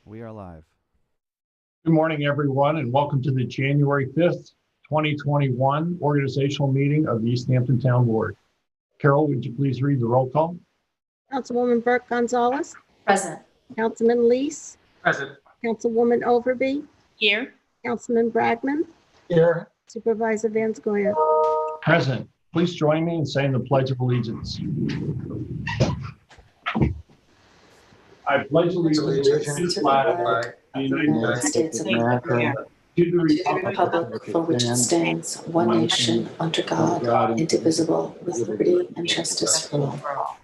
We are live. Good morning, everyone, and welcome to the January 5th, 2021 organizational meeting of the East Hampton Town Board. Carol, would you please read the roll call? Councilwoman Burke Gonzalez. Present. Councilman Lease. Present. Councilwoman Overby. Here. Councilman Bragman. Here. Supervisor Van Scoya. Present. Please join me in saying the Pledge of Allegiance. I pledge allegiance to the flag of the United States of America, to the to the republic for which it stands, one nation, under God, indivisible, with liberty and justice for all.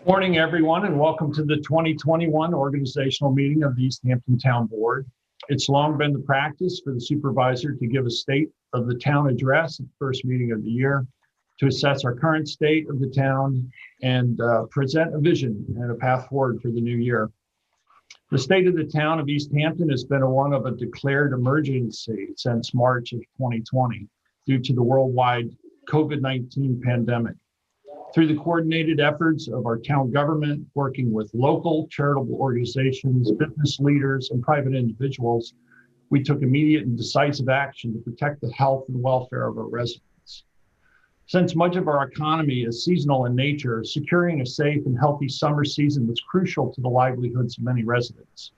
Morning, everyone, and welcome to the 2021 organizational meeting of the East Hampton Town Board. It's long been the practice for the supervisor to give a state of the town address at the first meeting of the year, to assess our current state of the town and present a vision and a path forward for the new year. The state of the town of East Hampton has been one of a declared emergency since March of 2020 due to the worldwide COVID-19 pandemic. Through the coordinated efforts of our town government, working with local charitable organizations, business leaders, and private individuals, we took immediate and decisive action to protect the health and welfare of our residents. Since much of our economy is seasonal in nature, securing a safe and healthy summer season was crucial to the livelihoods of many residents.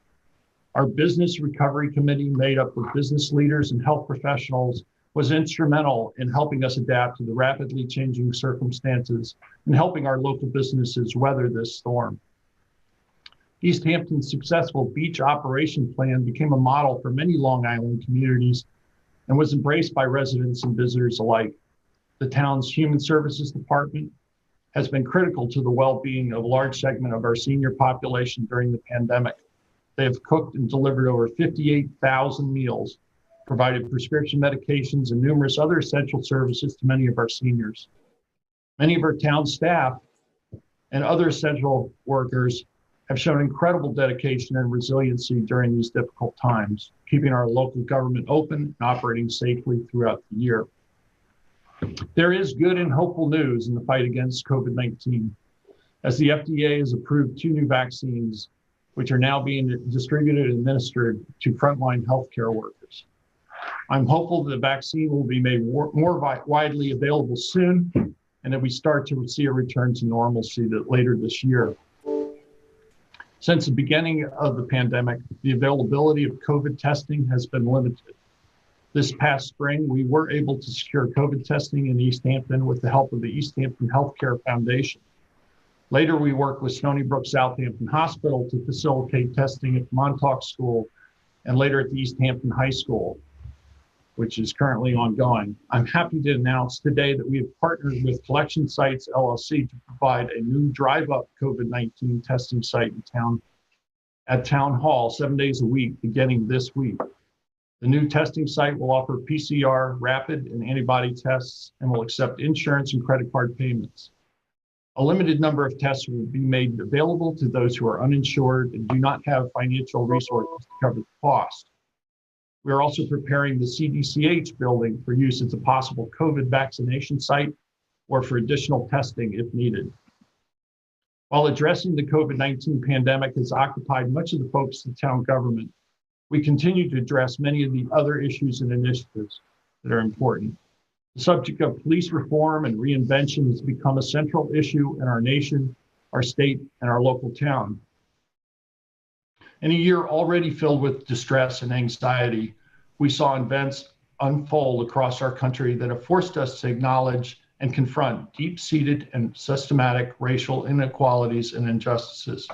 Our business recovery committee, made up of business leaders and health professionals, was instrumental in helping us adapt to the rapidly changing circumstances and helping our local businesses weather this storm. East Hampton's successful beach operation plan became a model for many Long Island communities and was embraced by residents and visitors alike. The town's Human Services Department has been critical to the well-being of a large segment of our senior population during the pandemic. They have cooked and delivered over 58,000 meals, provided prescription medications and numerous other essential services to many of our seniors. Many of our town staff and other essential workers have shown incredible dedication and resiliency during these difficult times, keeping our local government open and operating safely throughout the year. There is good and hopeful news in the fight against COVID-19, as the FDA has approved 2 new vaccines, which are now being distributed and administered to frontline healthcare workers. I'm hopeful that the vaccine will be made more widely available soon, and that we start to see a return to normalcy later this year. Since the beginning of the pandemic, the availability of COVID testing has been limited. This past spring, we were able to secure COVID testing in East Hampton with the help of the East Hampton Healthcare Foundation. Later, we worked with Stony Brook Southampton Hospital to facilitate testing at Montauk School and later at the East Hampton High School, which is currently ongoing. I'm happy to announce today that we have partnered with Collection Sites LLC to provide a new drive-up COVID-19 testing site in town at Town Hall 7 days a week, beginning this week. The new testing site will offer PCR, rapid, and antibody tests and will accept insurance and credit card payments. A limited number of tests will be made available to those who are uninsured and do not have financial resources to cover the cost. We are also preparing the CDCH building for use as a possible COVID vaccination site or for additional testing if needed. While addressing the COVID-19 pandemic has occupied much of the focus of the town government, we continue to address many of the other issues and initiatives that are important. The subject of police reform and reinvention has become a central issue in our nation, our state, and our local town. In a year already filled with distress and anxiety, we saw events unfold across our country that have forced us to acknowledge and confront deep-seated and systematic racial inequalities and injustices.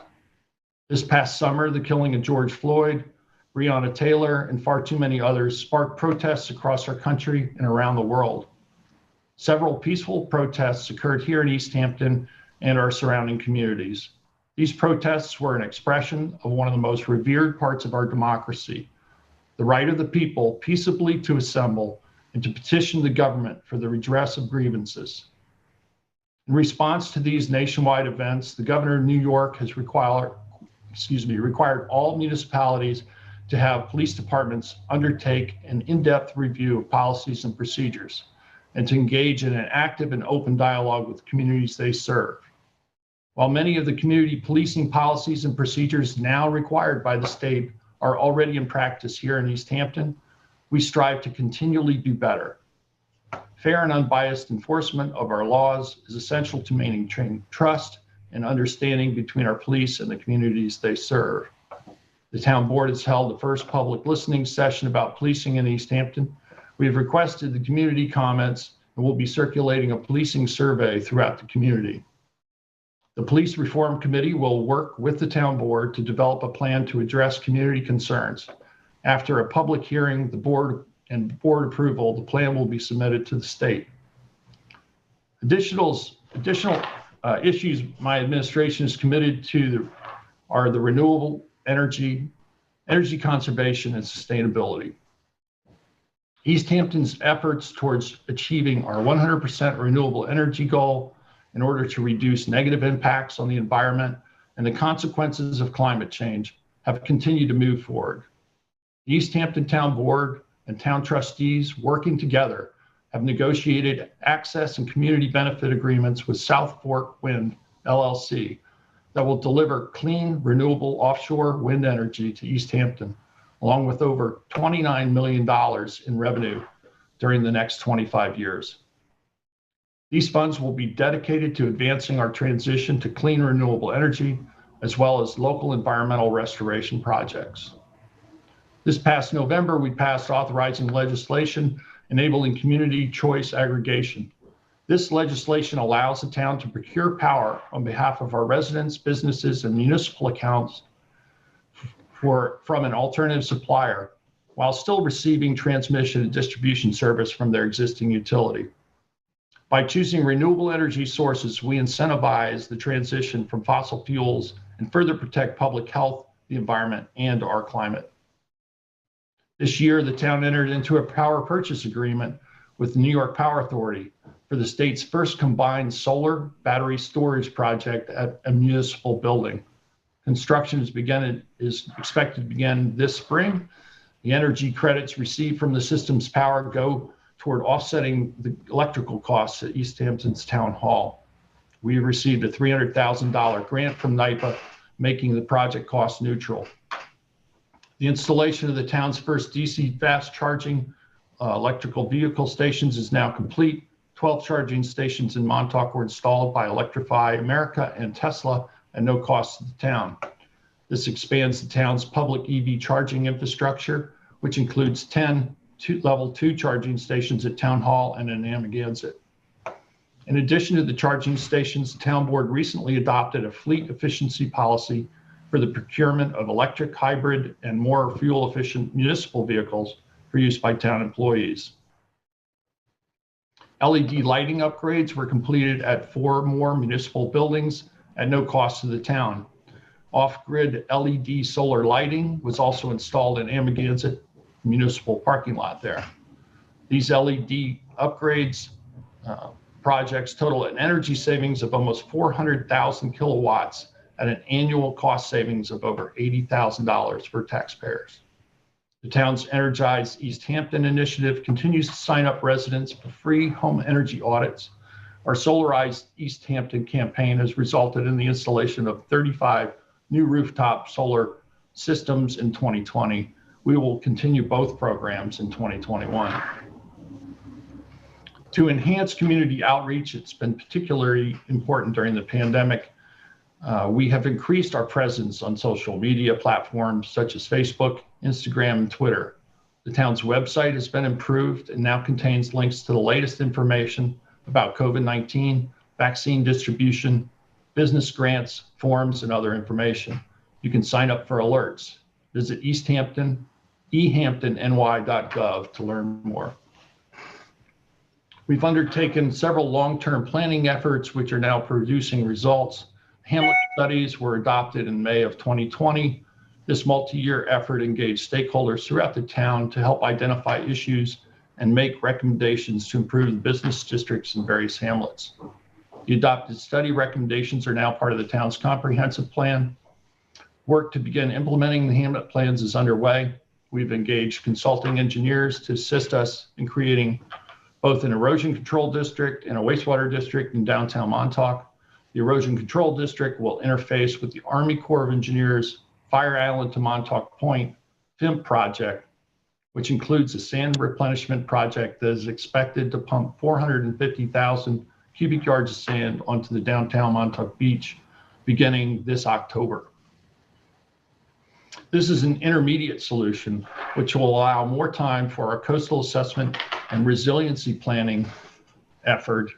This past summer, the killing of George Floyd, Breonna Taylor, and far too many others sparked protests across our country and around the world. Several peaceful protests occurred here in East Hampton and our surrounding communities. These protests were an expression of one of the most revered parts of our democracy, the right of the people peaceably to assemble and to petition the government for the redress of grievances. In response to these nationwide events, the governor of New York has required all municipalities to have police departments undertake an in-depth review of policies and procedures, and to engage in an active and open dialogue with the communities they serve. While many of the community policing policies and procedures now required by the state are already in practice here in East Hampton, we strive to continually do better. Fair and unbiased enforcement of our laws is essential to maintaining trust and understanding between our police and the communities they serve. The town board has held the first public listening session about policing in East Hampton. We have requested the community comments and will be circulating a policing survey throughout the community. The Police Reform Committee will work with the town board to develop a plan to address community concerns. After a public hearing, the board approval, the plan will be submitted to the state. Additional issues my administration is committed to are the renewable energy conservation, and sustainability. East Hampton's efforts towards achieving our 100% renewable energy goal in order to reduce negative impacts on the environment and the consequences of climate change have continued to move forward. The East Hampton Town Board and town trustees working together have negotiated access and community benefit agreements with South Fork Wind LLC that will deliver clean, renewable offshore wind energy to East Hampton, along with over $29 million in revenue during the next 25 years. These funds will be dedicated to advancing our transition to clean, renewable energy, as well as local environmental restoration projects. This past November, we passed authorizing legislation enabling community choice aggregation. This legislation allows the town to procure power on behalf of our residents, businesses, and municipal accounts from an alternative supplier while still receiving transmission and distribution service from their existing utility. By choosing renewable energy sources, we incentivize the transition from fossil fuels and further protect public health, the environment, and our climate. This year, the town entered into a power purchase agreement with the New York Power Authority for the state's first combined solar battery storage project at a municipal building. Construction is expected to begin this spring. The energy credits received from the system's power go toward offsetting the electrical costs at East Hampton's Town Hall. We received a $300,000 grant from NYPA, making the project cost neutral. The installation of the town's first DC fast charging electrical vehicle stations is now complete. 12 charging stations in Montauk were installed by Electrify America and Tesla at no cost to the town. This expands the town's public EV charging infrastructure, which includes 10 level 2 charging stations at Town Hall and in Amagansett. In addition to the charging stations, the town board recently adopted a fleet efficiency policy for the procurement of electric, hybrid, and more fuel-efficient municipal vehicles for use by town employees. LED lighting upgrades were completed at 4 more municipal buildings at no cost to the town. Off-grid LED solar lighting was also installed in Amagansett municipal parking lot there. These LED upgrades projects total an energy savings of almost 400,000 kilowatts at an annual cost savings of over $80,000 for taxpayers. The town's Energize East Hampton initiative continues to sign up residents for free home energy audits. Our Solarize East Hampton campaign has resulted in the installation of 35 new rooftop solar systems in 2020. We will continue both programs in 2021. To enhance community outreach, it's been particularly important during the pandemic. We have increased our presence on social media platforms such as Facebook, Instagram, and Twitter. The town's website has been improved and now contains links to the latest information about COVID-19, vaccine distribution, business grants, forms, and other information. You can sign up for alerts. Visit ehamptonny.gov to learn more. We've undertaken several long-term planning efforts, which are now producing results. Hamlet studies were adopted in May of 2020. This multi-year effort engaged stakeholders throughout the town to help identify issues and make recommendations to improve the business districts in various hamlets. The adopted study recommendations are now part of the town's comprehensive plan. Work to begin implementing the hamlet plans is underway. We've engaged consulting engineers to assist us in creating both an erosion control district and a wastewater district in downtown Montauk. The Erosion Control District will interface with the Army Corps of Engineers Fire Island to Montauk Point FIMP project, which includes a sand replenishment project that is expected to pump 450,000 cubic yards of sand onto the downtown Montauk Beach beginning this October. This is an intermediate solution, which will allow more time for our coastal assessment and resiliency planning effort,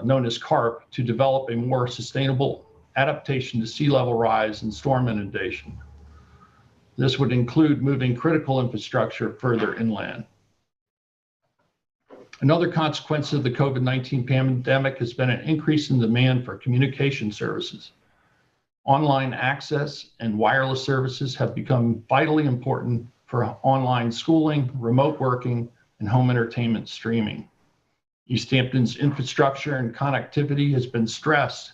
known as CARP, to develop a more sustainable adaptation to sea level rise and storm inundation. This would include moving critical infrastructure further inland. Another consequence of the COVID-19 pandemic has been an increase in demand for communication services. Online access and wireless services have become vitally important for online schooling, remote working, and home entertainment streaming. East Hampton's infrastructure and connectivity has been stressed,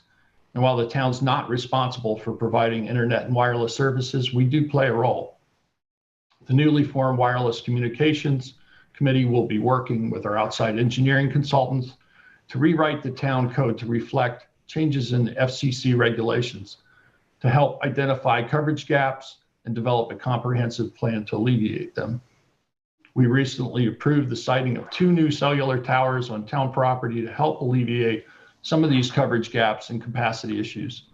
and while the town's not responsible for providing internet and wireless services, we do play a role. The newly formed Wireless Communications Committee will be working with our outside engineering consultants to rewrite the town code to reflect changes in FCC regulations to help identify coverage gaps and develop a comprehensive plan to alleviate them. We recently approved the siting of 2 new cellular towers on town property to help alleviate some of these coverage gaps and capacity issues.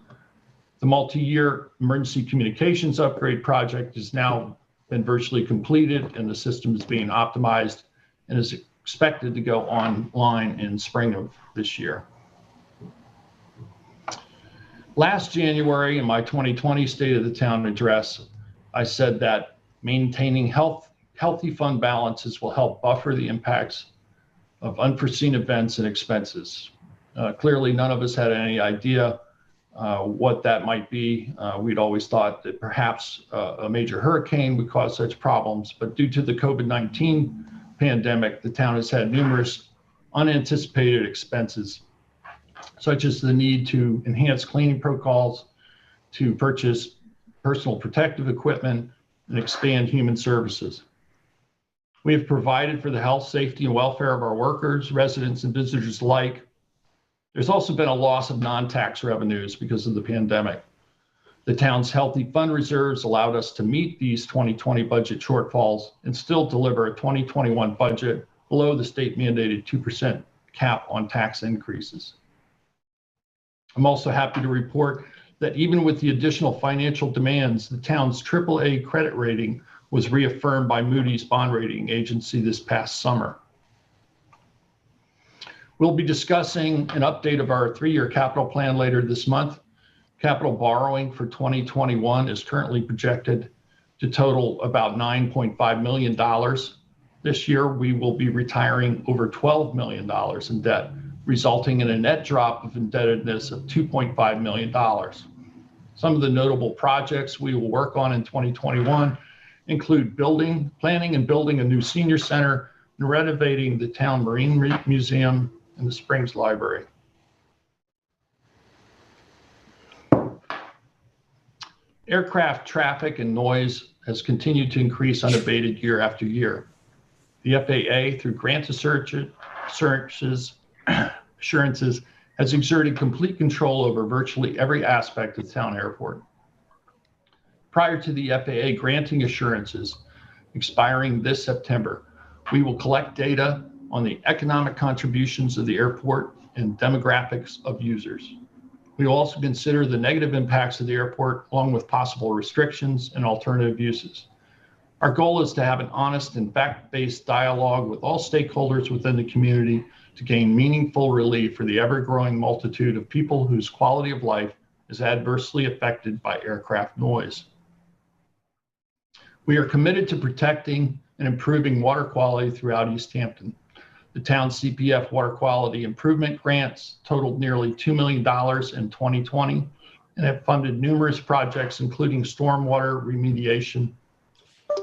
The multi-year emergency communications upgrade project has now been virtually completed, and the system is being optimized and is expected to go online in spring of this year. Last January, in my 2020 State of the Town address, I said that maintaining healthy fund balances will help buffer the impacts of unforeseen events and expenses. Clearly, none of us had any idea what that might be. We'd always thought that perhaps a major hurricane would cause such problems, but due to the COVID-19 pandemic, the town has had numerous unanticipated expenses, such as the need to enhance cleaning protocols, to purchase personal protective equipment, and expand human services. We have provided for the health, safety, and welfare of our workers, residents, and visitors alike. There's also been a loss of non-tax revenues because of the pandemic. The town's healthy fund reserves allowed us to meet these 2020 budget shortfalls and still deliver a 2021 budget below the state mandated 2% cap on tax increases. I'm also happy to report that even with the additional financial demands, the town's AAA credit rating was reaffirmed by Moody's bond rating agency this past summer. We'll be discussing an update of our 3-year capital plan later this month. Capital borrowing for 2021 is currently projected to total about $9.5 million. This year, we will be retiring over $12 million in debt, resulting in a net drop of indebtedness of $2.5 million. Some of the notable projects we will work on in 2021 include planning and building a new senior center and renovating the town marine museum and the Springs Library. Aircraft traffic and noise has continued to increase unabated year after year. The FAA, through grant assurances, has exerted complete control over virtually every aspect of the town airport. Prior to the FAA granting assurances expiring this September, we will collect data on the economic contributions of the airport and demographics of users. We will also consider the negative impacts of the airport, along with possible restrictions and alternative uses. Our goal is to have an honest and fact-based dialogue with all stakeholders within the community to gain meaningful relief for the ever-growing multitude of people whose quality of life is adversely affected by aircraft noise. We are committed to protecting and improving water quality throughout East Hampton. The town's CPF water quality improvement grants totaled nearly $2 million in 2020 and have funded numerous projects, including stormwater remediation,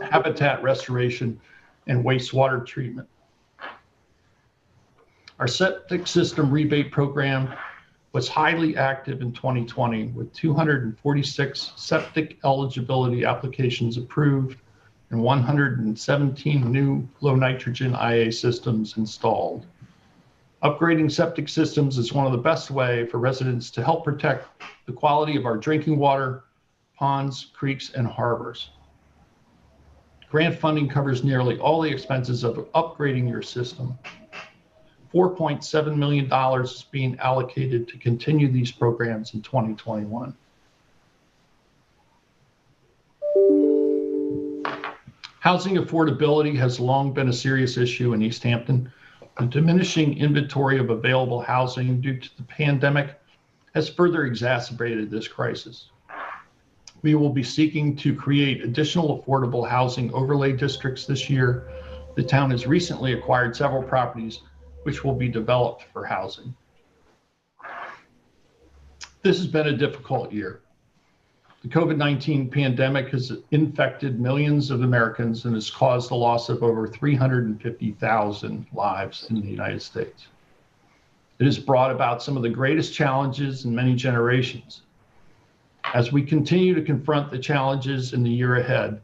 habitat restoration, and wastewater treatment. Our septic system rebate program was highly active in 2020, with 246 septic eligibility applications approved and 117 new low nitrogen IA systems installed. Upgrading septic systems is one of the best way for residents to help protect the quality of our drinking water, ponds, creeks, and harbors. Grant funding covers nearly all the expenses of upgrading your system. $4.7 million is being allocated to continue these programs in 2021. Housing affordability has long been a serious issue in East Hampton. The diminishing inventory of available housing due to the pandemic has further exacerbated this crisis. We will be seeking to create additional affordable housing overlay districts this year. The town has recently acquired several properties which will be developed for housing. This has been a difficult year. The COVID-19 pandemic has infected millions of Americans and has caused the loss of over 350,000 lives in the United States. It has brought about some of the greatest challenges in many generations. As we continue to confront the challenges in the year ahead,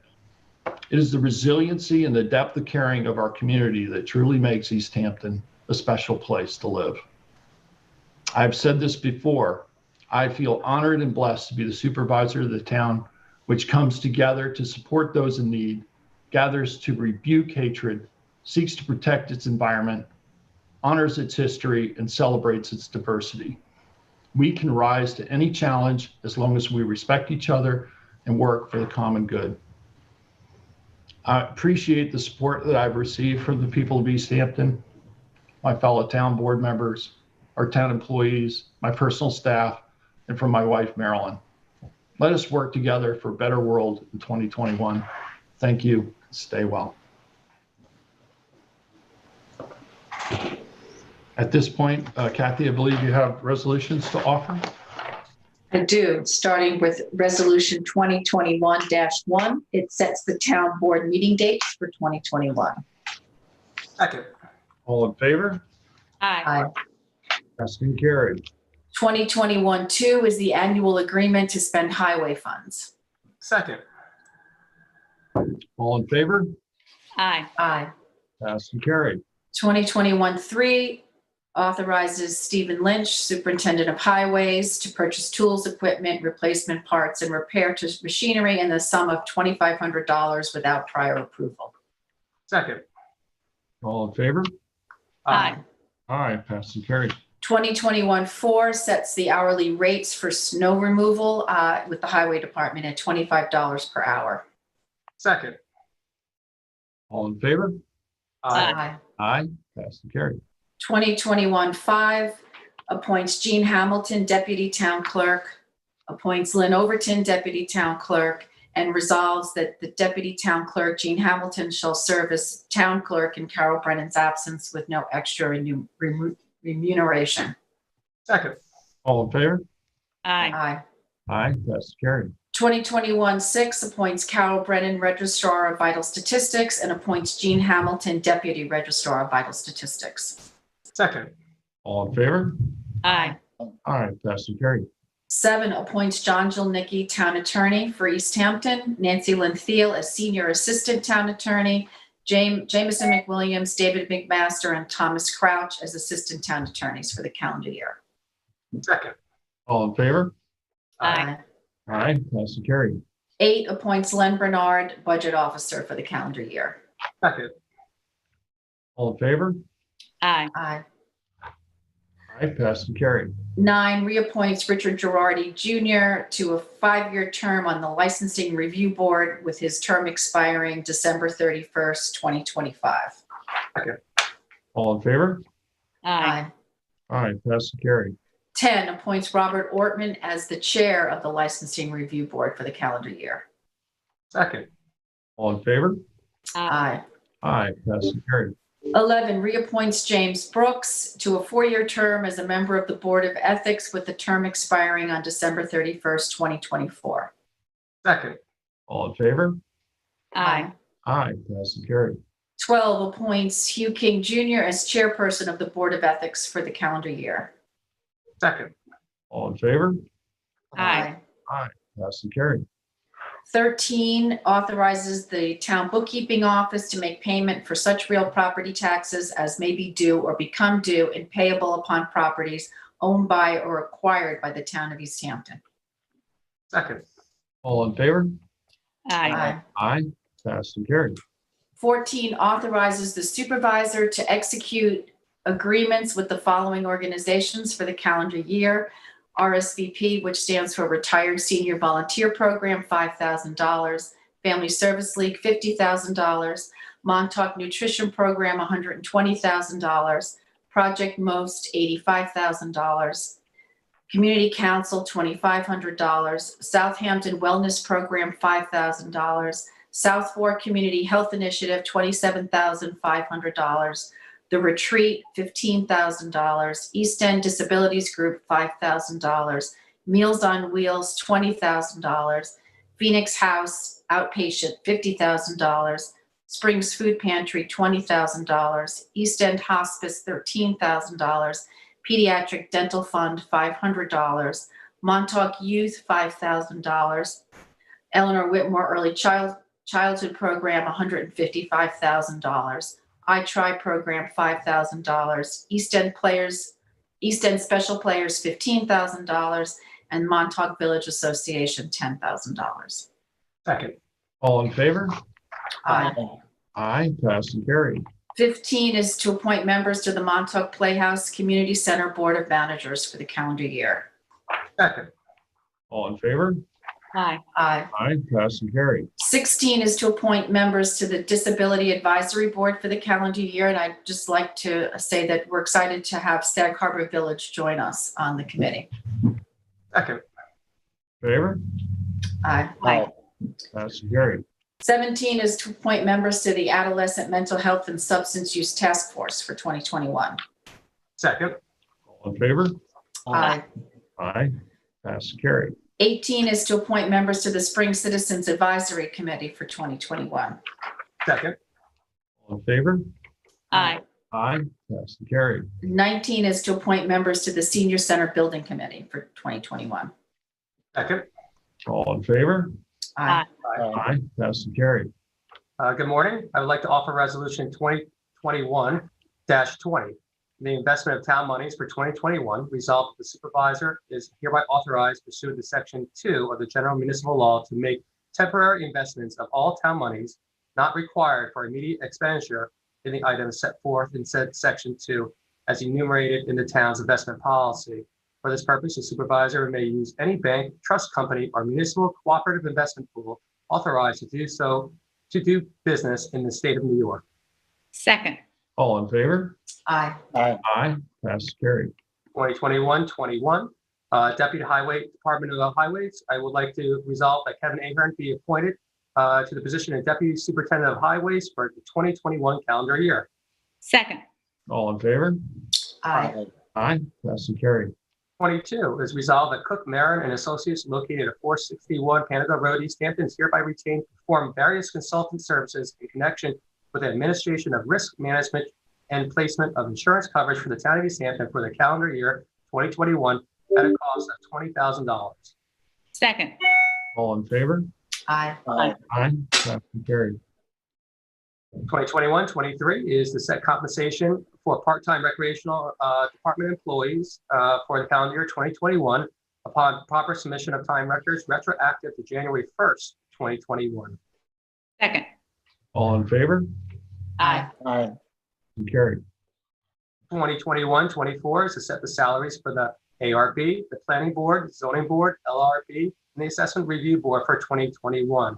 it is the resiliency and the depth of caring of our community that truly makes East Hampton a special place to live. I've said this before, I feel honored and blessed to be the supervisor of the town, which comes together to support those in need, gathers to rebuke hatred, seeks to protect its environment, honors its history, and celebrates its diversity. We can rise to any challenge as long as we respect each other and work for the common good. I appreciate the support that I've received from the people of East Hampton, my fellow town board members, our town employees, my personal staff, and from my wife, Marilyn. Let us work together for a better world in 2021. Thank you. Stay well. At this point, Kathy, I believe you have resolutions to offer. I do, starting with Resolution 2021-1. It sets the town board meeting dates for 2021. Second. All in favor? Aye. Passed and carried. 2021-2 is the annual agreement to spend highway funds. Second. All in favor? Aye. Passed and carried. 2021-3 authorizes Stephen Lynch, Superintendent of Highways, to purchase tools, equipment, replacement parts, and repair to machinery in the sum of $2,500 without prior approval. Second. All in favor? Aye. Aye. Passed and carried. 2021-4 sets the hourly rates for snow removal with the Highway Department at $25 per hour. Second. All in favor? Aye. Aye. Passed and carried. 2021-5 appoints Jean Hamilton, Deputy Town Clerk, appoints Lynn Overton, Deputy Town Clerk, and resolves that the Deputy Town Clerk, Jean Hamilton, shall serve as Town Clerk in Carol Brennan's absence with no extra remuneration. Second. All in favor? Aye. Aye. Passed and carried. 2021-6 appoints Carol Brennan, Registrar of Vital Statistics, and appoints Jean Hamilton, Deputy Registrar of Vital Statistics. Second. All in favor? Aye. Aye. Passed and carried. 7 appoints John Jilnicki, Town Attorney for East Hampton, Nancy Lynn Thiel as Senior Assistant Town Attorney, Jameson McWilliams, David McMaster, and Thomas Crouch as Assistant Town Attorneys for the calendar year. Second. All in favor? Aye. Aye. Passed and carried. 8 appoints Len Bernard, Budget Officer for the calendar year. Second. All in favor? Aye. Aye. Passed and carried. 9 reappoints Richard Girardi Jr. to a 5-year term on the Licensing Review Board with his term expiring December 31st, 2025. Second. All in favor? Aye. Aye. Passed and carried. 10 appoints Robert Ortman as the Chair of the Licensing Review Board for the calendar year. Second. All in favor? Aye. Aye. Passed and carried. 11 reappoints James Brooks to a 4-year term as a member of the Board of Ethics with the term expiring on December 31st, 2024. Second. All in favor? Aye. Aye. Passed and carried. 12 appoints Hugh King Jr. as Chairperson of the Board of Ethics for the calendar year. Second. All in favor? Aye. Aye. Passed and carried. 13 authorizes the town bookkeeping office to make payment for such real property taxes as may be due or become due and payable upon properties owned by or acquired by the town of East Hampton. Second. All in favor? Aye. Aye. Passed and carried. 14 authorizes the supervisor to execute agreements with the following organizations for the calendar year. RSVP, which stands for Retired Senior Volunteer Program, $5,000. Family Service League, $50,000. Montauk Nutrition Program, $120,000. Project Most, $85,000. Community Council, $2,500. Southampton Wellness Program, $5,000. South Fork Community Health Initiative, $27,500. The Retreat, $15,000. East End Disabilities Group, $5,000. Meals on Wheels, $20,000. Phoenix House Outpatient, $50,000. Springs Food Pantry, $20,000. East End Hospice, $13,000. Pediatric Dental Fund, $500. Montauk Youth, $5,000. Eleanor Whitmore Early Childhood Program, $155,000. I Try Program, $5,000. East End Special Players, $15,000. And Montauk Village Association, $10,000. Second. All in favor? Aye. Aye. Passed and carried. 15 is to appoint members to the Montauk Playhouse Community Center Board of Managers for the calendar year. Second. All in favor? Aye. Aye. Passed and carried. 16 is to appoint members to the Disability Advisory Board for the calendar year. And I'd just like to say that we're excited to have Sag Harbor Village join us on the committee. Second. Favor? Aye. Passed and carried. 17 is to appoint members to the Adolescent Mental Health and Substance Use Task Force for 2021. Second. All in favor? Aye. Aye. Passed and carried. 18 is to appoint members to the Spring Citizens Advisory Committee for 2021. Second. All in favor? Aye. Aye. Passed and carried. 19 is to appoint members to the Senior Center Building Committee for 2021. Second. All in favor? Aye. Aye. Passed and carried. Good morning. I would like to offer resolution 2021-20. The investment of town monies for 2021, resolved that the supervisor is hereby authorized pursuant to section 2 of the general municipal law to make temporary investments of all town monies not required for immediate expenditure in the items set forth in said section 2 as enumerated in the town's investment policy. For this purpose, the supervisor may use any bank, trust company, or municipal cooperative investment pool authorized to do business in the state of New York. Second. All in favor? Aye. Aye. Passed and carried. 2021-21, Deputy Highway Department of Highways. I would like to resolve that Kevin Ahern be appointed to the position of Deputy Superintendent of Highways for the 2021 calendar year. Second. All in favor? Aye. Aye. Passed and carried. 22 is resolved that Cook, Marin and Associates located at 461 Canada Road, East Hampton is hereby retained to perform various consultant services in connection with the administration of risk management and placement of insurance coverage for the town of East Hampton for the calendar year 2021 at a cost of $20,000. Second. All in favor? Aye. Aye. Passed and carried. 2021-23 is the set compensation for part-time recreational department employees for the calendar year 2021 upon proper submission of time records retroactive to January 1st, 2021. Second. All in favor? Aye. And carried. 2021-24 is to set the salaries for the ARB, the Planning Board, Zoning Board, LRB, and the Assessment Review Board for 2021.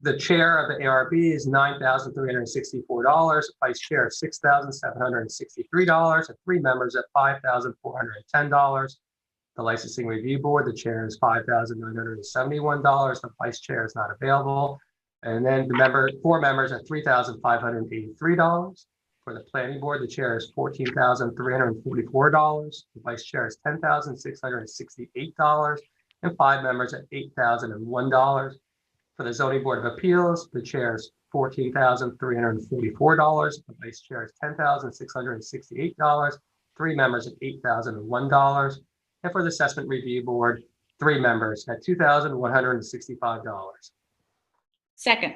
The chair of the ARB is $9,364, vice chair is $6,763, and three members at $5,410. The Licensing Review Board, the chair is $5,971, the vice chair is not available. And then four members at $3,583. For the Planning Board, the chair is $14,344, the vice chair is $10,668, and five members at $8,001. For the Zoning Board of Appeals, the chair is $14,344, the vice chair is $10,668, three members at $8,001. And for the Assessment Review Board, 3 members at $2,165. Second.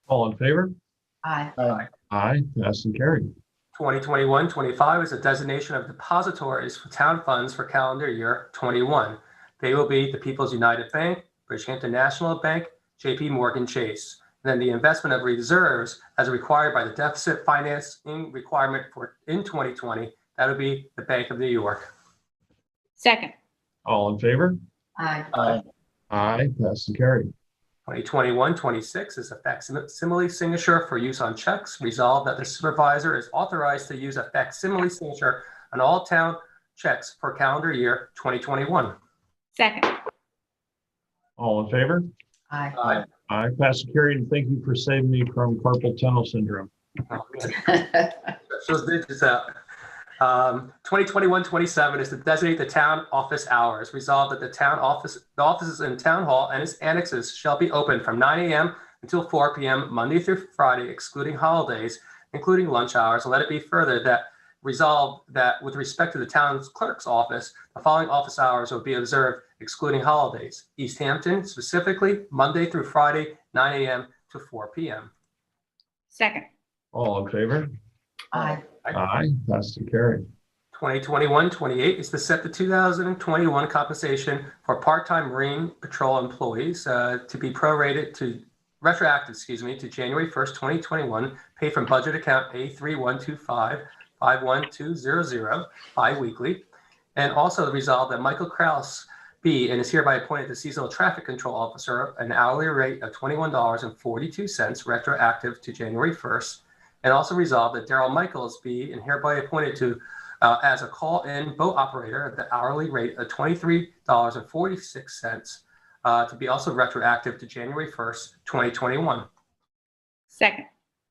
All in favor? Aye. Aye, passed and carried. 2021-25 is a designation of depositories for town funds for calendar year 21. They will be the People's United Bank, Bridgehampton National Bank, JP Morgan Chase. And then the investment of reserves as required by the deficit financing requirement for in 2020, that would be the Bank of New York. Second. All in favor? Aye. Aye, passed and carried. 2021-26 is a facsimile signature for use on checks. Resolved that the supervisor is authorized to use a facsimile signature on all town checks for calendar year 2021. Second. All in favor? Aye. Aye, passed and carried. And thank you for saving me from carpal tunnel syndrome. Those digits out. 2021-27 is to designate the town office hours. Resolved that the offices in town hall and its annexes shall be open from 9 a.m. until 4 p.m. Monday through Friday, excluding holidays, including lunch hours. And let it be further that resolved that with respect to the town's clerk's office, the following office hours will be observed, excluding holidays. East Hampton, specifically Monday through Friday, 9 a.m. to 4 p.m. Second. All in favor? Aye. Aye, passed and carried. 2021-28 is to set the 2021 compensation for part-time Marine Patrol employees to be prorated to retroactive, to January 1st, 2021, paid from budget account A3125-51200 bi-weekly. And also resolve that Michael Kraus be and is hereby appointed the Seasonal Traffic Control Officer, an hourly rate of $21.42 retroactive to January 1st. And also resolve that Daryl Michaels be and hereby appointed to as a call-in boat operator at the hourly rate of $23.46 to be also retroactive to January 1st, 2021. Second.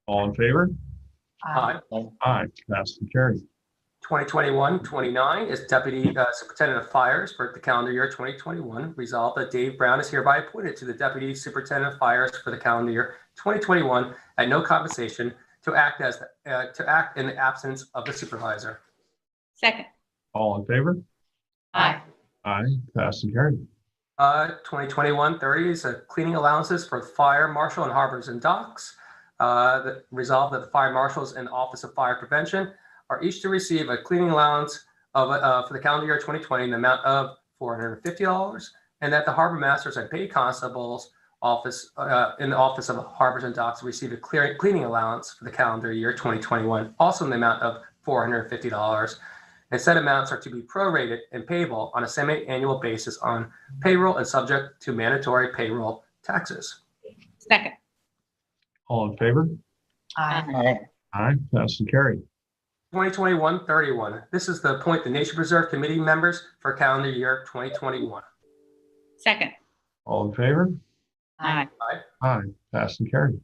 All in favor? Aye. Aye, passed and carried. 2021-29 is Deputy Superintendent of Fires for the calendar year 2021. Resolved that Dave Brown is hereby appointed to the Deputy Superintendent of Fires for the calendar year 2021 at no compensation to act in the absence of the supervisor. Second. All in favor? Aye. Aye, passed and carried. 2021-30 is cleaning allowances for fire marshal and harbors and docks. That resolved that the fire marshals and Office of Fire Prevention are each to receive a cleaning allowance of for the calendar year 2020 in the amount of $450, and that the harbor masters and paid constables office in the Office of Harbors and Docks receive a cleaning allowance for the calendar year 2021, also in the amount of $450. And said amounts are to be prorated and payable on a semi-annual basis on payroll and subject to mandatory payroll taxes. Second. All in favor? Aye. Aye, passed and carried. 2021-31. This is to appoint the Nature Preserve Committee members for calendar year 2021. Second. All in favor? Aye. Aye, passed and carried.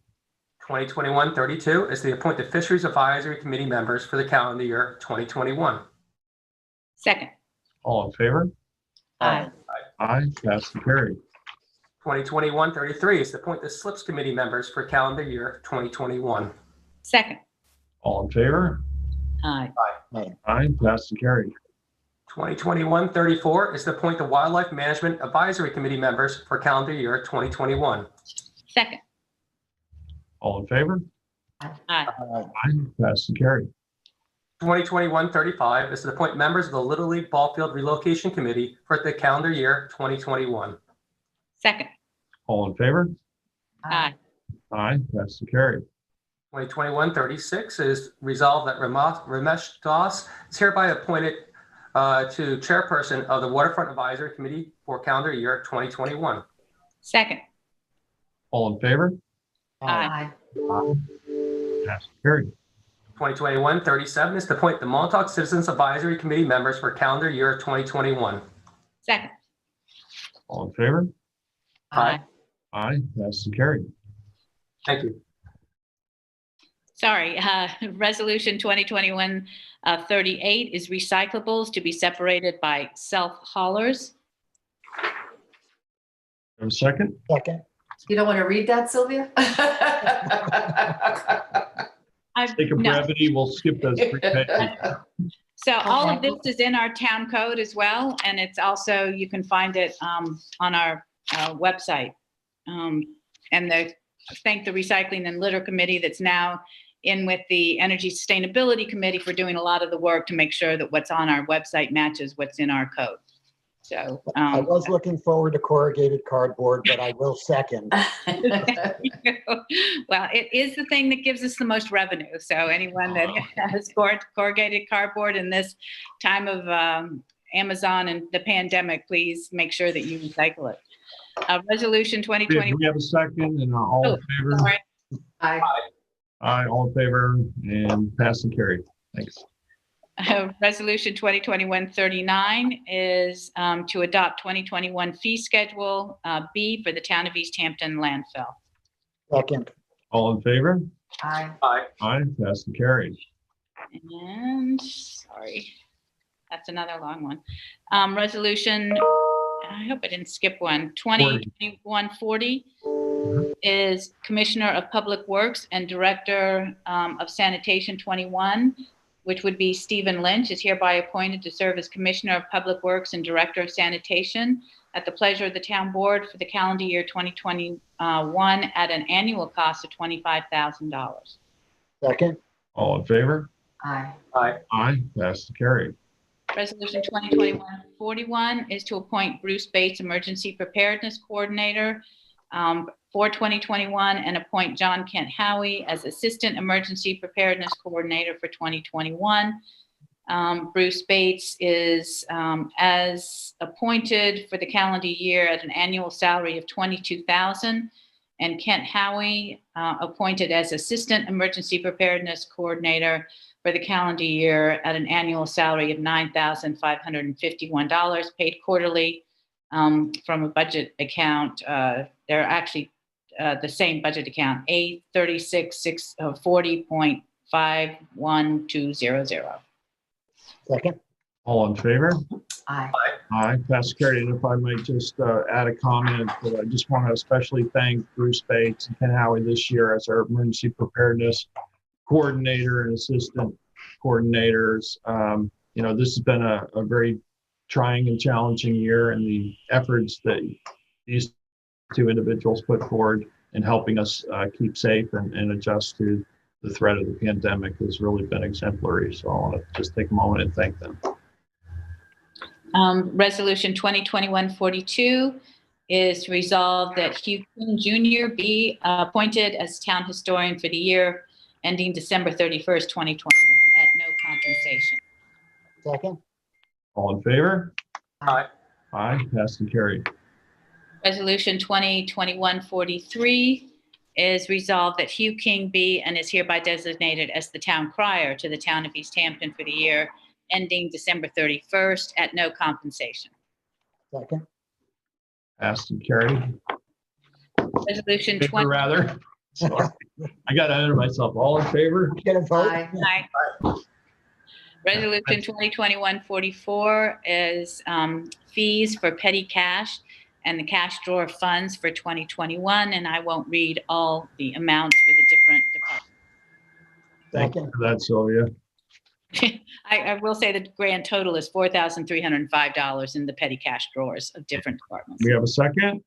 2021-32 is to appoint the Fisheries Advisory Committee members for the calendar year 2021. Second. All in favor? Aye. Aye, passed and carried. 2021-33 is to appoint the Slips Committee members for calendar year 2021. Second. All in favor? Aye. Aye, passed and carried. 2021-34 is to appoint the Wildlife Management Advisory Committee members for calendar year 2021. Second. All in favor? Aye. Aye, passed and carried. 2021-35 is to appoint members of the Little League Ball Field Relocation Committee for the calendar year 2021. Second. All in favor? Aye. Aye, passed and carried. 2021-36 is resolved that Ramesh Das is hereby appointed to chairperson of the Waterfront Advisory Committee for calendar year 2021. Second. All in favor? Aye. Passed and carried. 2021-37 is to appoint the Montauk Citizens Advisory Committee members for calendar year 2021. Second. All in favor? Aye. Aye, passed and carried. Thank you. Sorry, Resolution 2021-38 is recyclables to be separated by self-haulers. Have a second? Second. You don't want to read that, Sylvia? Take a brevity, we'll skip those 3 pages. So all of Okay. this is in our town code as well, and it's also, you can find it on our website. And thank the Recycling and Litter Committee that's now in with the Energy Sustainability Committee for doing a lot of the work to make sure that what's on our website matches what's in our code. So I was looking forward to corrugated cardboard, but I will second. well, it is the thing that gives us the most revenue. So anyone that has corrugated cardboard in this time of Amazon and the pandemic, please make sure that you recycle it. Resolution Do 2020. we have a second and all in favor? Sorry. Aye. Aye, all in favor and pass and carry. Thanks. Resolution 2021-39 is to adopt 2021 fee schedule B for the town of East Hampton landfill. Second. All in favor? Aye. Aye, pass and carry. And sorry, that's another long one. Resolution, I hope I didn't skip one. 2021-40 is Commissioner of Public Works and Director of Sanitation 21, which would be Stephen Lynch, is hereby appointed to serve as Commissioner of Public Works and Director of Sanitation at the pleasure of the town board for the calendar year 2021 at an annual cost of $25,000. Second. All in favor? Aye. Aye, pass and carry. Resolution 2021-41 is to appoint Bruce Bates, Emergency Preparedness Coordinator for 2021, and appoint John Kent Howie as Assistant Emergency Preparedness Coordinator for 2021. Bruce Bates is as appointed for the calendar year at an annual salary of $22,000, and Kent Howie appointed as Assistant Emergency Preparedness Coordinator for the calendar year at an annual salary of $9,551, paid quarterly from a budget account. They're actually the same budget account, A3640.51200. Second. All in favor? Aye. Aye, pass and carry. And if I might just add a comment, that I just want to especially thank Bruce Bates and Ken Howie this year as our emergency preparedness coordinator and assistant coordinators. You know, this has been a very trying and challenging year, and the efforts that these two individuals put forward in helping us keep safe and adjust to the threat of the pandemic has really been exemplary. So I want to just take a moment and thank them. Resolution 2021-42 is resolved that Hugh King Jr. be appointed as town historian for the year ending December 31st, 2021 at no compensation. Second. All in favor? Aye. Aye, pass and carry. Resolution 2021-43 is resolved that Hugh King be and is hereby designated as the town crier to the town of East Hampton for the year ending December 31st at no compensation. Second. Pass and carry. Resolution Favor, 20. rather. Sorry. I got to enter myself. All in favor? Get a vote. Aye. Aye. Resolution 2021-44 is fees for petty cash and the cash drawer funds for 2021, and I won't read all the amounts for the different departments. Thank you for that, Sylvia. I will say the grand total is $4,305 in the petty cash drawers of different departments. We have a second?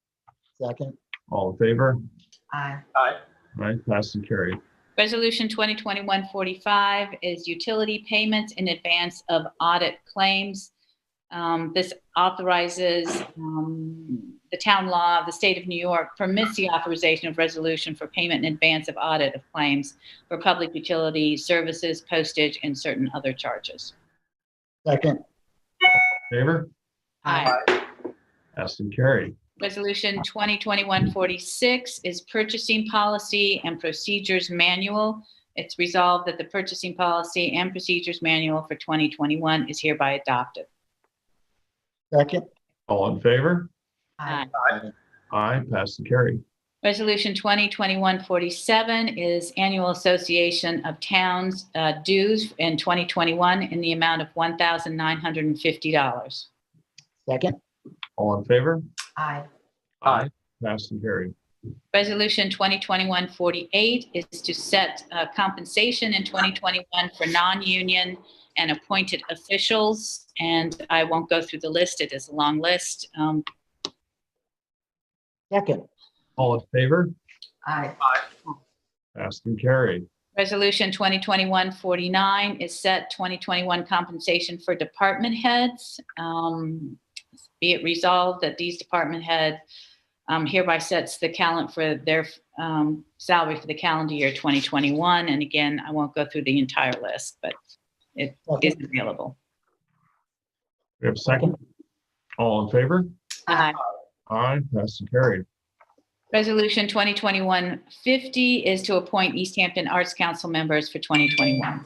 Second. All in favor? Aye. Aye. All right, pass and carry. Resolution 2021-45 is utility payments in advance of audit claims. This authorizes the town law of the state of New York permits the authorization of resolution for payment in advance of audit of claims for public utility services, postage, and certain other charges. Second. Favor? Aye. Pass and carry. Resolution 2021-46 is purchasing policy and procedures manual. It's resolved that the purchasing policy and procedures manual for 2021 is hereby adopted. Second. All in favor? Aye. Aye, pass and carry. Resolution 2021-47 is Annual Association of Towns dues in 2021 in the amount of $1,950. Second. All in favor? Aye. Aye, pass and carry. Resolution 2021-48 is to set compensation in 2021 for non-union and appointed officials. And I won't go through the list. It is a long list. Second. All in favor? Aye. Passed and carried. Resolution 2021-49 is set 2021 compensation for department heads. Be it resolved that these department head hereby sets the calendar for their salary for the calendar year 2021. And again, I won't go through the entire list, but it is available. We have a second. All in favor? Aye. Aye. Passed and carried. Resolution 2021-50 is to appoint East Hampton Arts Council members for 2021.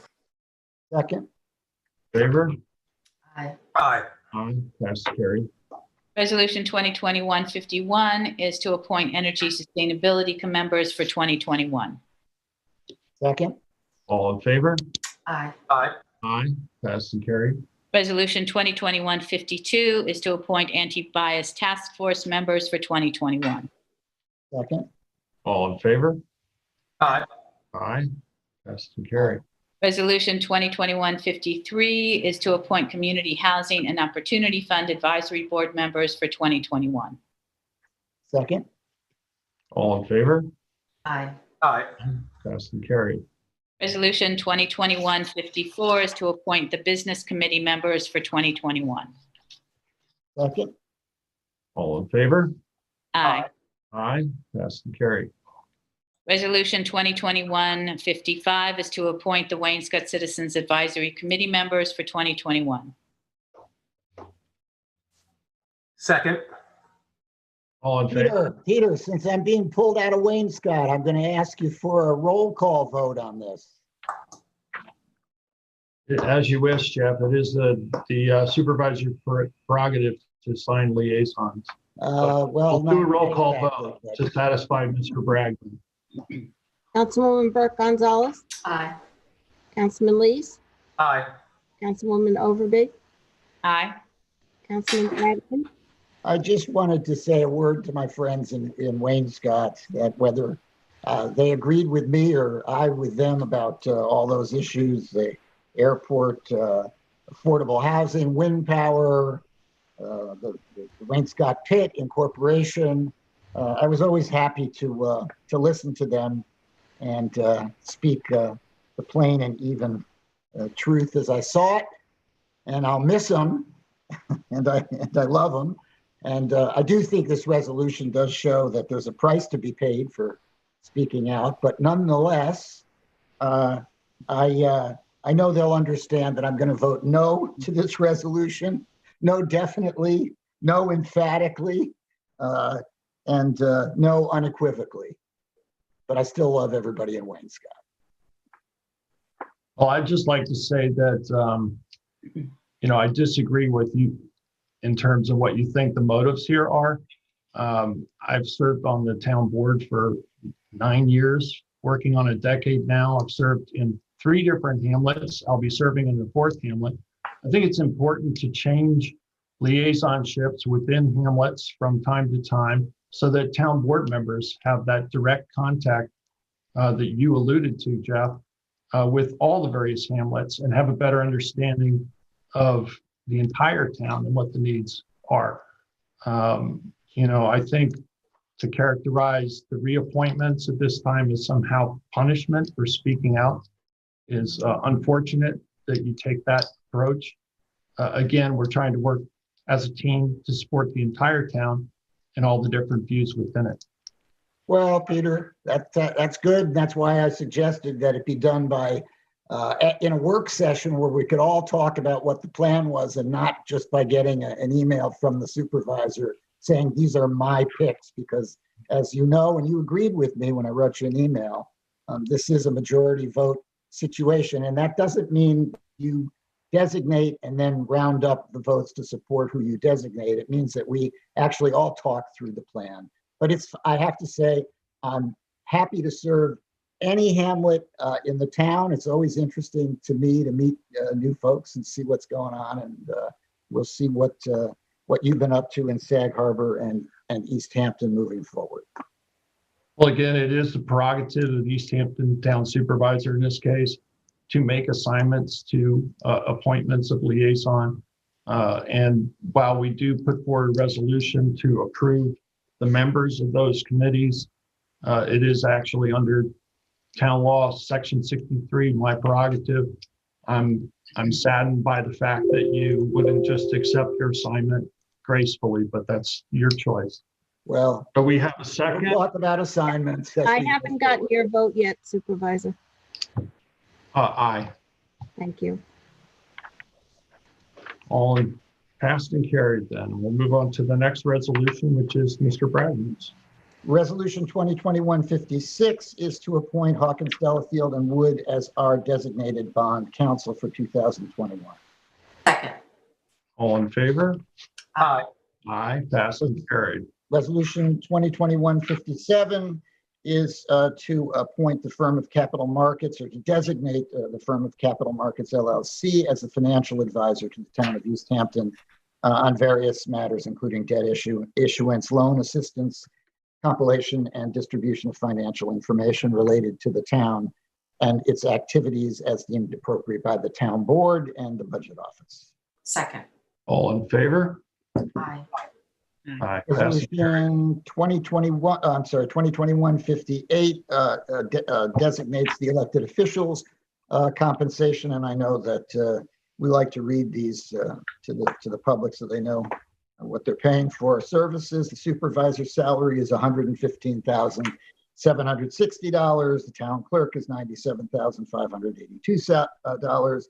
Second. Favor? Aye. Aye. Aye. Passed and carried. Resolution 2021-51 is to appoint Energy Sustainability members for 2021. Second. All in favor? Aye. Aye. Aye. Passed and carried. Resolution 2021-52 is to appoint Anti-Bias Task Force members for 2021. Second. All in favor? Aye. Aye. Passed and carried. Resolution 2021-53 is to appoint Community Housing and Opportunity Fund Advisory Board members for 2021. Second. All in favor? Aye. Aye. Passed and carried. Resolution 2021-54 is to appoint the Business Committee members for 2021. Second. All in favor? Aye. Aye. Passed and carried. Resolution 2021-55 is to appoint the Wayne-Scott Citizens Advisory Committee members for 2021. Second. All in favor? Peter, since I'm being pulled out of Wayne-Scott, I'm going to ask you for a roll call vote on this. As you wish, Jeff. It is the supervisor's prerogative to sign liaisons. Well, We'll do a not roll call exactly, vote but- to satisfy Mr. Bragman. Councilwoman Burke Gonzalez, Aye. Councilman Lees, Aye. Councilwoman Overby, Aye. Councilman Bragman, I just wanted to say a word to my friends in Wayne-Scott that whether they agreed with me or I with them about all those issues, the airport, affordable housing, wind power, the Wayne-Scott Pit Incorporation. I was always happy to listen to them and speak the plain and even truth as I saw it. And I'll miss them, and I love them. And I do think this resolution does show that there's a price to be paid for speaking out. But nonetheless, I know they'll understand that I'm going to vote no to this resolution. No, definitely. No, emphatically. And no, unequivocally. But I still love everybody in Wayne-Scott. Well, I'd just like to say that, I disagree with you in terms of what you think the motives here are. I've served on the town board for 9 years, working on a decade now. I've served in 3 different hamlets. I'll be serving in the 4th hamlet. I think it's important to change liaisonships within hamlets from time to time so that town board members have that direct contact that you alluded to, Jeff, with all the various hamlets and have a better understanding of the entire town and what the needs are. I think to characterize the reappointments at this time as somehow punishment for speaking out is unfortunate that you take that approach. Again, we're trying to work as a team to support the entire town and all the different views within it. Well, Peter, that's good. That's why I suggested that it be done by in a work session where we could all talk about what the plan was and not just by getting an email from the supervisor saying, these are my picks, because as you know, and you agreed with me when I wrote you an email, this is a majority vote situation. And that doesn't mean you designate and then round up the votes to support who you designate. It means that we actually all talk through the plan. But I have to say, I'm happy to serve any hamlet in the town. It's always interesting to me to meet new folks and see what's going on. And we'll see what you've been up to in Sag Harbor and East Hampton moving forward. Well, again, it is the prerogative of the East Hampton Town Supervisor in this case to make assignments to appointments of liaison. And while we do put forward a resolution to approve the members of those committees, it is actually under town law, section 63, my prerogative. I'm saddened by the fact that you wouldn't just accept your assignment gracefully, but that's your choice. Well, But we have a we'll second. talk about assignments. I haven't gotten your vote yet, Supervisor. Aye. Thank you. All passed and carried then. We'll move on to the next resolution, which is Mr. Bragdon's. Resolution 2021-56 is to appoint Hawkins, Delafield, and Wood as our designated bond counsel for 2021. Second. All in favor? Aye. Aye, passed and carried. Resolution 2021-57 is to appoint the firm of Capital Markets, or to designate the firm of Capital Markets LLC as the financial advisor to the town of East Hampton on various matters, including debt issuance, loan assistance, compilation and distribution of financial information related to the town and its activities as deemed appropriate by the town board and the budget office. Second. All in favor? Aye. Aye, passed and carried. Resolution 2021-58 designates the elected officials compensation, and I know that we like to read these to the public so they know what they're paying for services. The supervisor's salary is $115,760. The town clerk is $97,582.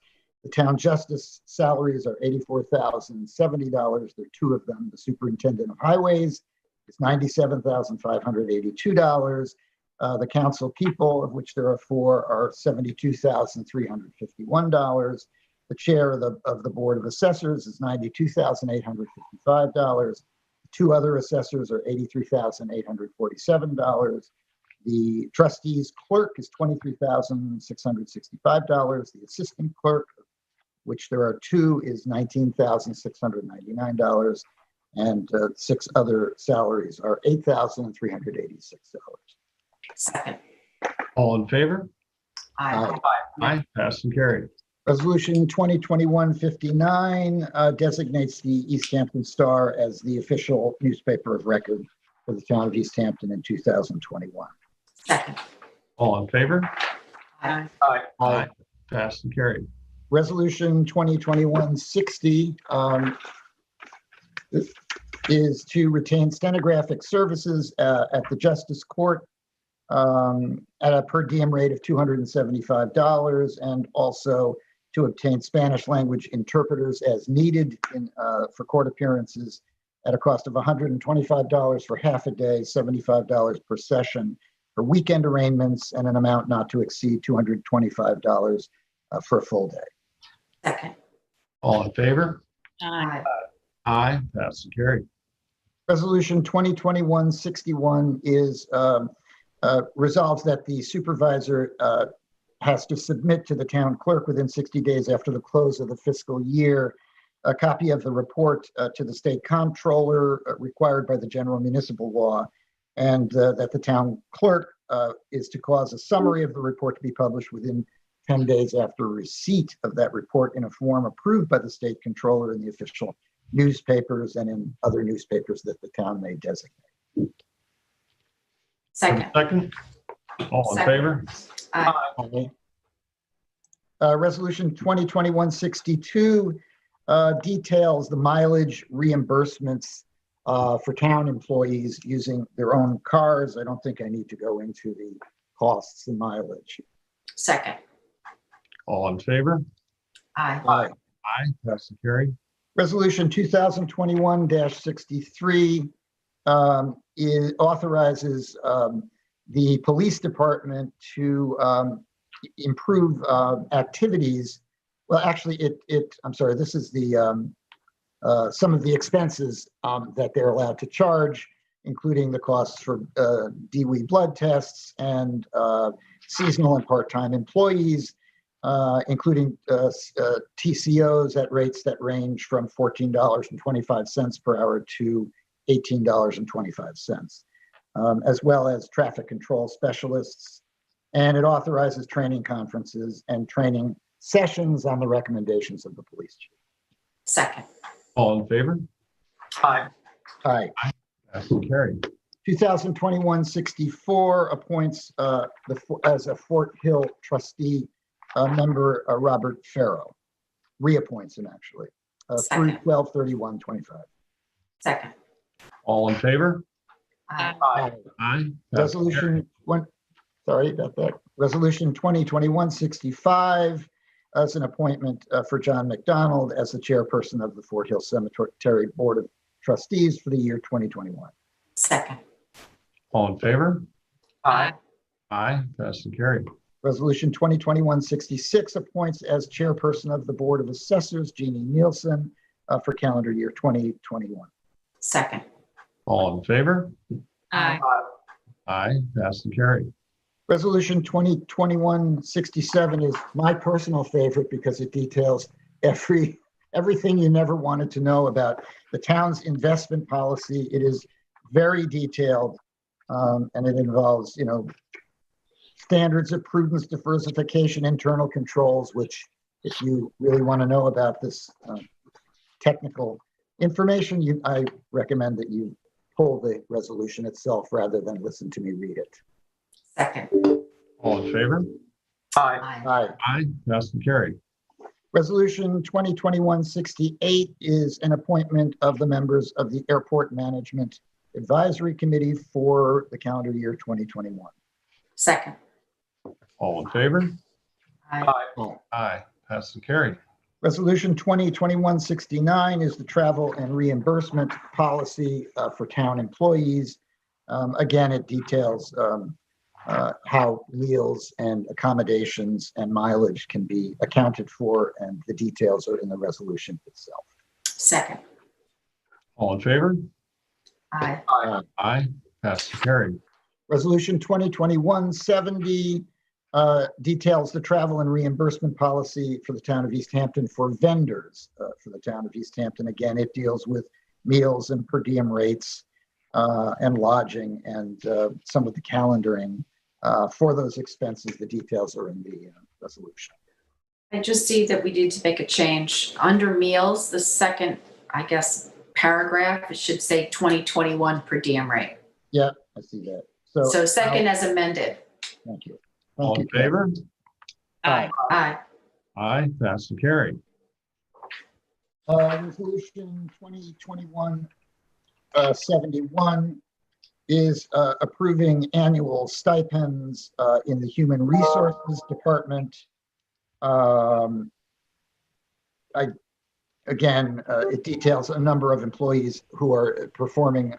The town justice salaries are $84,070. There are two of them. The superintendent of highways is $97,582. The council people, of which there are four, are $72,351. The chair of the Board of Assessors is $92,855. Two other assessors are $83,847. The trustees clerk is $23,665. The assistant clerk, which there are two, is $19,699. And six other salaries are $8,386. Second. All in favor? Aye. Aye, passed and carried. Resolution 2021-59 designates the East Hampton Star as the official newspaper of record for the town of East Hampton in 2021. Second. All in favor? Aye. Aye. Aye, passed and carried. Resolution 2021-60 is to retain stenographic services at the Justice Court at a per diem rate of $275, and also to obtain Spanish language interpreters as needed for court appearances at a cost of $125 for half a day, $75 per session for weekend arraignments, and an amount not to exceed $225 for a full day. Second. All in favor? Aye. Aye, passed and carried. Resolution 2021-61 is resolves that the supervisor has to submit to the town clerk within 60 days after the close of the fiscal year a copy of the report to the state comptroller required by the general municipal law, and that the town clerk is to cause a summary of the report to be published within 10 days after receipt of that report in a form approved by the state comptroller in the official newspapers and in other newspapers that the town may designate. Second. Second. All in Second. favor? Aye. Resolution 2021-62 details the mileage reimbursements for town employees using their own cars. I don't think I need to go into the costs and mileage. Second. All in favor? Aye. Aye, passed and carried. Resolution 2021-63 authorizes the police department to improve activities. Well, actually, I'm sorry, this is the some of the expenses that they're allowed to charge, including the costs for DWE blood tests and seasonal and part-time employees, including TCOs at rates that range from $14.25 per hour to $18.25. as well as traffic control specialists. And it authorizes training conferences and training sessions on the recommendations of the police chief. Second. All in favor? Aye. Aye. Passed and carried. 2021-64 appoints as a Fort Hill trustee member Robert Farrow. Reappoints him actually through Second. 12/31/25. Second. All in favor? Aye. Aye. Aye. Passed and carried. Sorry about that. Resolution 2021-65 as an appointment for John McDonald as the chairperson of the Fort Hill Cemetery Board of Trustees for the year 2021. Second. All in favor? Aye. Aye. Passed and carried. Resolution 2021-66 appoints as chairperson of the Board of Assessors Jeannie Nielsen for calendar year 2021. Second. All in favor? Aye. Aye. Passed and carried. Resolution 2021-67 is my personal favorite because it details everything you never wanted to know about the town's investment policy. It is very detailed, and it involves, standards of prudence, diversification, internal controls, which if you really want to know about this technical information, I recommend that you pull the resolution itself rather than listen to me read it. Second. All in favor? Aye. Aye. Aye. Aye. Passed and carried. Resolution 2021-68 is an appointment of the members of the Airport Management Advisory Committee for the calendar year 2021. Second. All in favor? Aye. Aye. Aye. Passed and carried. Resolution 2021-69 is the travel and reimbursement policy for town employees. Again, it details how meals and accommodations and mileage can be accounted for, and the details are in the resolution itself. Second. All in favor? Aye. Aye. Aye. Passed and carried. Resolution 2021-70 details the travel and reimbursement policy for the town of East Hampton for vendors for the town of East Hampton. Again, it deals with meals and per diem rates and lodging and some of the calendaring for those expenses. The details are in the resolution. I just see that we need to make a change. Under meals, the second, paragraph, it should say 2021 per diem rate. Yeah, I see that. So second as amended. Thank you. All Thank in you. favor? Aye. Aye. Aye. Passed and carried. Resolution 2021-71 is approving annual stipends in the Human Resources Department. It details a number of employees who are performing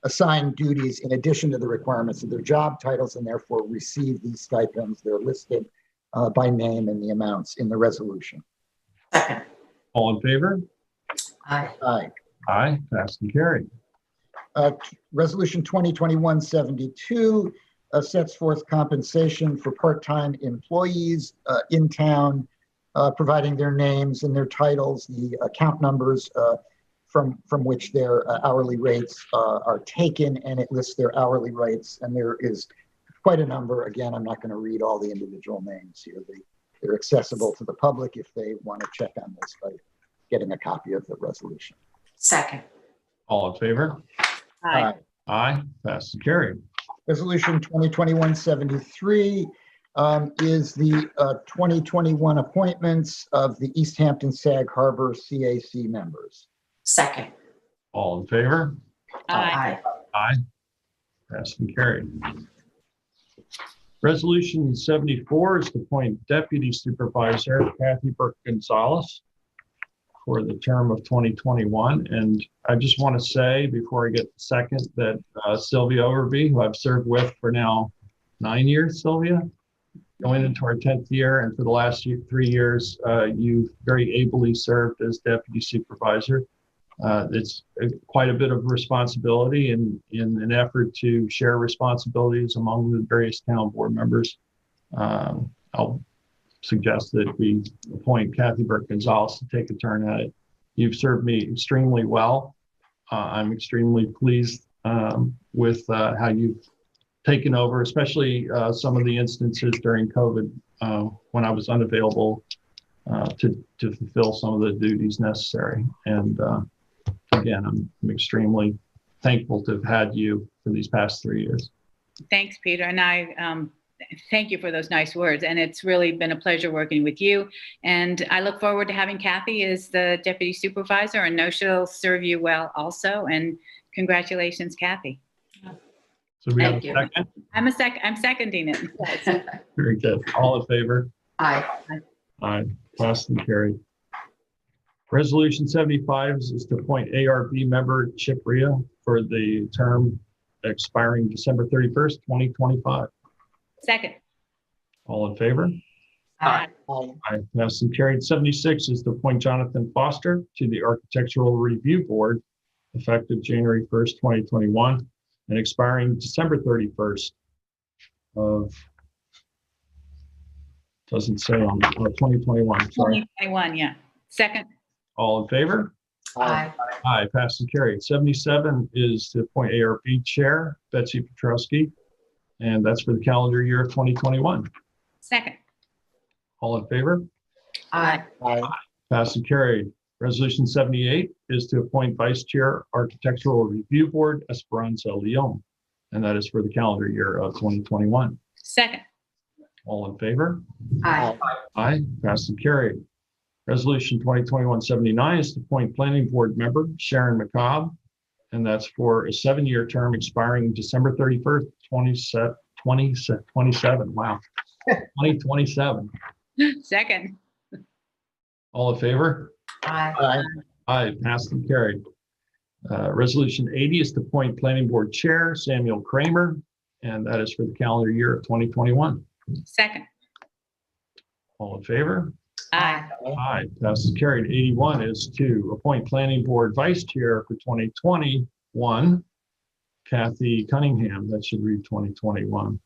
assigned duties in addition to the requirements of their job titles and therefore receive these stipends. They're listed by name and the amounts in the resolution. Second. All in favor? Aye. Aye. Aye. Passed and carried. Resolution 2021-72 sets forth compensation for part-time employees in town, providing their names and their titles, the account numbers from which their hourly rates are taken, and it lists their hourly rates. And there is quite a number. Again, I'm not going to read all the individual names here. They're accessible to the public if they want to check on this by getting a copy of the resolution. Second. All in favor? Aye. Aye. Passed and carried. Resolution 2021-73 is the 2021 appointments of the East Hampton Sag Harbor CAC members. Second. All in favor? Aye. Aye. Passed and carried. Resolution 74 is to appoint Deputy Supervisor Kathy Burke Gonzalez for the term of 2021. And I just want to say before I get the second that Sylvia Overby, who I've served with for now 9 years, Sylvia, going into our 10th year, and for the last 3 years, you've very ably served as Deputy Supervisor. It's quite a bit of responsibility in an effort to share responsibilities among the various town board members. I'll suggest that we appoint Kathy Burke Gonzalez to take a turn at it. You've served me extremely well. I'm extremely pleased with how you've taken over, especially some of the instances during COVID when I was unavailable to fulfill some of the duties necessary. And again, I'm extremely thankful to have had you for these past 3 years. Thanks, Peter. And I thank you for those nice words. And it's really been a pleasure working with you. And I look forward to having Kathy as the deputy supervisor, and know she'll serve you well also. And congratulations, Kathy. So we have Thank a you. second. I'm seconding it. Very good. All in favor? Aye. Aye. Passed and carried. Resolution 75 is to appoint ARB member Chip Ria for the term expiring December 31st, 2025. Second. All in favor? Aye. Aye. Passed and carried. 76 is to appoint Jonathan Foster to the Architectural Review Board effective January 1st, 2021 and expiring December 31st of, doesn't say on 2021. Sorry. 2021, yeah. Second. All in favor? Aye. Aye, passed and carried. 77 is to appoint ARB Chair Betsy Petrowski, and that's for the calendar year of 2021. Second. All in favor? Aye. Passed and carried. Resolution 78 is to appoint Vice Chair Architectural Review Board Esperanza Leon, and that is for the calendar year of 2021. Second. All in favor? Aye. Aye, passed and carried. Resolution 2021-79 is to appoint Planning Board member Sharon McCobb, and that's for a 7-year term expiring December 31st, 2027. Wow, 2027. Second. All in favor? Aye. Aye, passed and carried. Resolution 80 is to appoint Planning Board Chair Samuel Kramer, and that is for the calendar year of 2021. Second. All in favor? Aye. Aye, passed and carried. 81 is to appoint Planning Board Vice Chair for 2021, Kathy Cunningham. That should read 2021.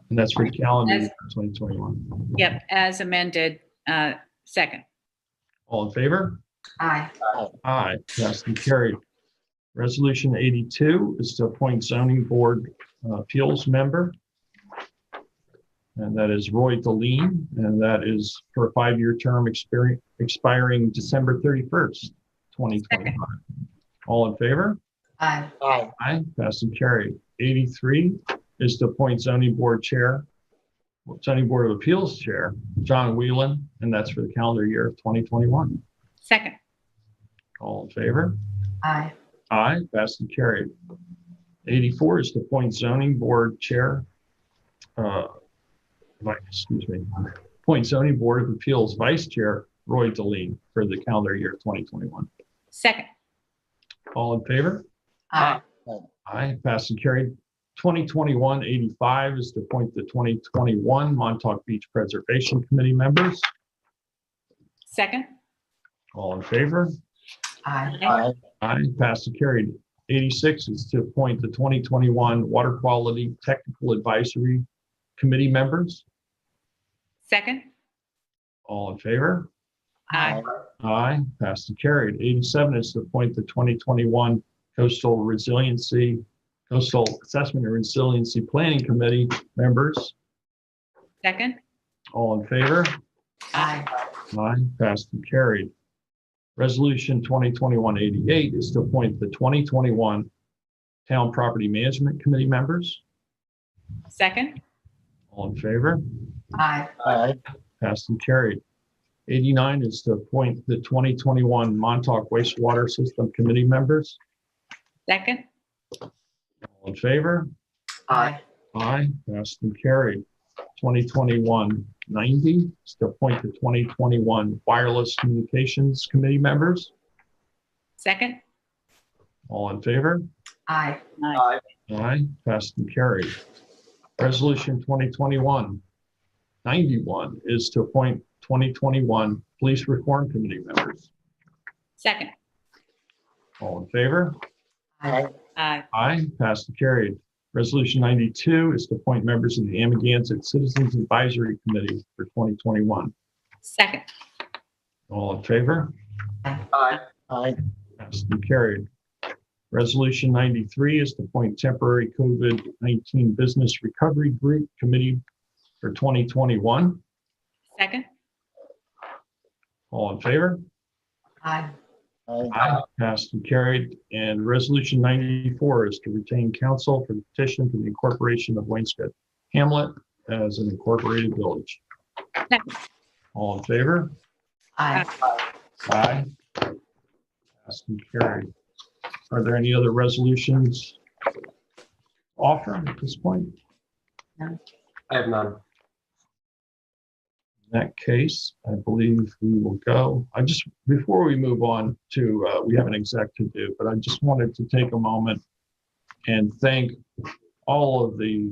And that's for the calendar year of 2021. Yep, as amended. Second. All in favor? Aye. Aye, passed and carried. Resolution 82 is to appoint Zoning Board Appeals member. And that is Roy Deline, and that is for a 5-year term expiring December 31st, 2025. All in favor? Aye. Aye, passed and carried. 83 is to appoint Zoning Board Chair, Zoning Board of Appeals Chair, John Whelan, and that's for the calendar year of 2021. Second. All in favor? Aye. Aye, passed and carried. 84 is to appoint Zoning Board Chair, appoint Zoning Board of Appeals Vice Chair Roy Deline for the calendar year 2021. Second. All in favor? Aye. Aye, passed and carried. 2021-85 is to appoint the 2021 Montauk Beach Preservation Committee members. Second. All in favor? Aye. Aye, passed and carried. 86 is to appoint the 2021 Water Quality Technical Advisory Committee members. Second. All in favor? Aye. Aye, passed and carried. 87 is to appoint the 2021 Coastal Assessment and Resiliency Planning Committee members. Second. All in favor? Aye. Aye, passed and carried. Resolution 2021-88 is to appoint the 2021 Town Property Management Committee members. Second. All in favor? Aye. Passed and carried. 89 is to appoint the 2021 Montauk Wastewater System Committee members. Second. All in favor? Aye. Aye, passed and carried. 2021-90 is to appoint the 2021 Wireless Communications Committee members. Second. All in favor? Aye. Aye. Aye, passed and carried. Resolution 2021-91 is to appoint 2021 Police Reform Committee members. Second. All in favor? Aye. Aye. Aye, passed and carried. Resolution 92 is to appoint members of the Amagansett Citizens Advisory Committee for 2021. Second. All in favor? Aye. Passed and carried. Resolution 93 is to appoint temporary COVID-19 Business Recovery Group Committee for 2021. Second. All in favor? Aye. Aye. Passed and carried. And resolution 94 is to retain counsel for the petition for the incorporation of Wainscott Hamlet as an incorporated village. Second. All in favor? Aye. Aye. Passed and carried. Are there any other resolutions offered at this point? I have none. In that case, I believe we will go. Before we move on to, we have an exec to do, but I just wanted to take a moment and thank all of the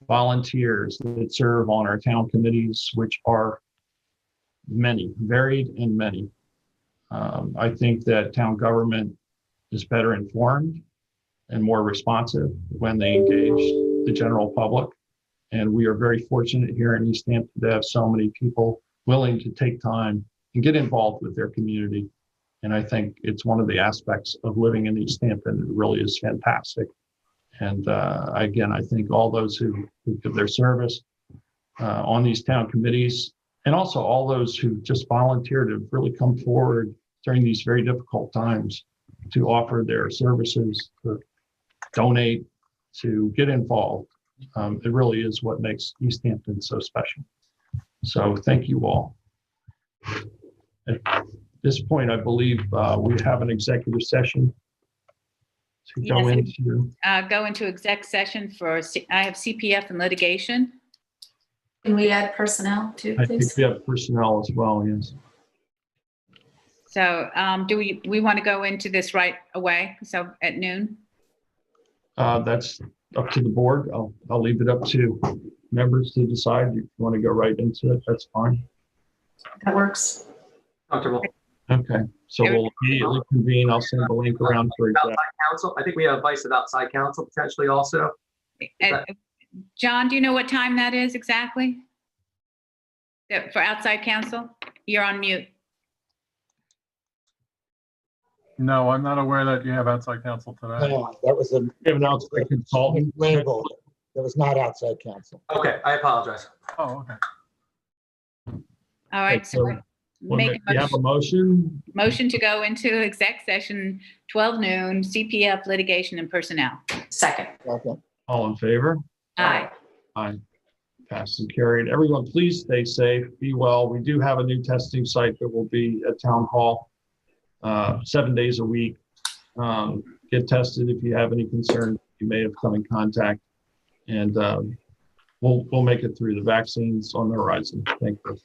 volunteers that serve on our town committees, which are many, varied and many. I think that town government is better informed and more responsive when they engage the general public. And we are very fortunate here in East Hampton to have so many people willing to take time and get involved with their community. And I think it's one of the aspects of living in East Hampton that really is fantastic. And again, I thank all those who give their service on these town committees, and also all those who just volunteer to really come forward during these very difficult times to offer their services, to donate, to get involved. It really is what makes East Hampton so special. So thank you all. At this point, I believe we have an executive session to go Yes. into. Go into exec session for, I have CPF and litigation. Can we add personnel too, I think please? we have personnel as well, yes. So do we want to go into this right away? So at noon? That's up to the board. I'll leave it up to members to decide. If you want to go right into it, that's fine. That works. Comfortable. Okay, so we'll immediately convene. I'll send the link around for exec. Outside counsel, I think we have advice of outside counsel potentially also. John, do you know what time that is exactly? For outside counsel? You're on mute. No, I'm not aware that you have outside counsel today. No, that was a We have an outside consultant. label. That was not outside counsel. Okay, I apologize. Oh, okay. All right, so make We a have a motion. motion to go into exec session, 12 noon, CPF, litigation, and personnel. Second. Okay. All in favor? Aye. Aye. Passed and carried. Everyone, please stay safe, be well. We do have a new testing site that will be at Town Hall 7 days a week. Get tested if you have any concerns. You may have come in contact, and we'll make it through. The vaccines on the horizon. Thank you.